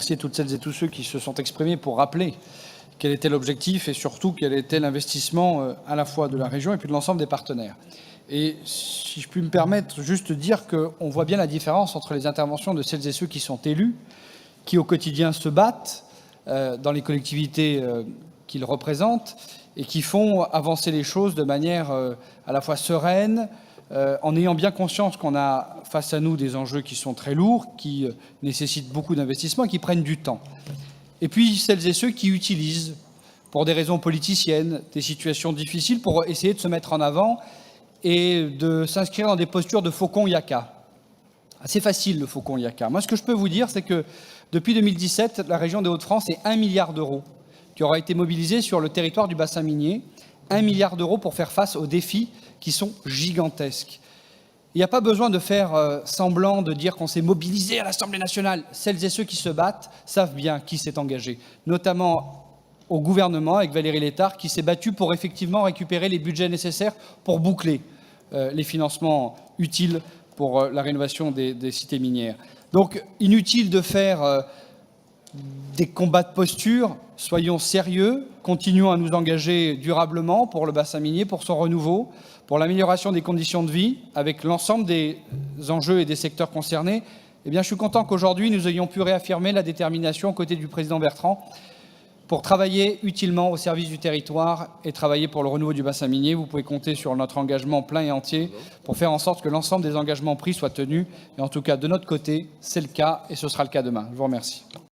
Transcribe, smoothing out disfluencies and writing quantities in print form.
remercier toutes celles et tous ceux qui se sont exprimés pour rappeler quel était l'objectif et surtout quel était l'investissement à la fois de la région et puis de l'ensemble des partenaires. Et si je puis me permettre, juste dire qu'on voit bien la différence entre les interventions de celles et ceux qui sont élus, qui au quotidien se battent dans les collectivités qu'ils représentent et qui font avancer les choses de manière à la fois sereine, en ayant bien conscience qu'on a face à nous des enjeux qui sont très lourds, qui nécessitent beaucoup d'investissement et qui prennent du temps. Et puis celles et ceux qui utilisent, pour des raisons politiciennes, des situations difficiles pour essayer de se mettre en avant et de s'inscrire dans des postures de faucon yaka. C'est facile, le faucon yaka. Moi, ce que je peux vous dire, c'est que depuis 2017, la région des Hauts-de-France, c'est 1 milliard d'euros qui aura été mobilisé sur le territoire du bassin minier. 1 milliard d'euros pour faire face aux défis qui sont gigantesques. Il n'y a pas besoin de faire semblant de dire qu'on s'est mobilisé à l'Assemblée nationale. Celles et ceux qui se battent savent bien qui s'est engagé, notamment au gouvernement avec Valérie Létard, qui s'est battue pour effectivement récupérer les budgets nécessaires pour boucler les financements utiles pour la rénovation des cités minières. Donc, inutile de faire des combats de posture, soyons sérieux, continuons à nous engager durablement pour le bassin minier, pour son renouveau, pour l'amélioration des conditions de vie, avec l'ensemble des enjeux et des secteurs concernés. Eh bien, je suis content qu'aujourd'hui, nous ayons pu réaffirmer la détermination aux côtés du président Bertrand pour travailler utilement au service du territoire et travailler pour le renouveau du bassin minier. Vous pouvez compter sur notre engagement plein et entier pour faire en sorte que l'ensemble des engagements pris soient tenus. Et en tout cas, de notre côté, c'est le cas et ce sera le cas demain. Je vous remercie.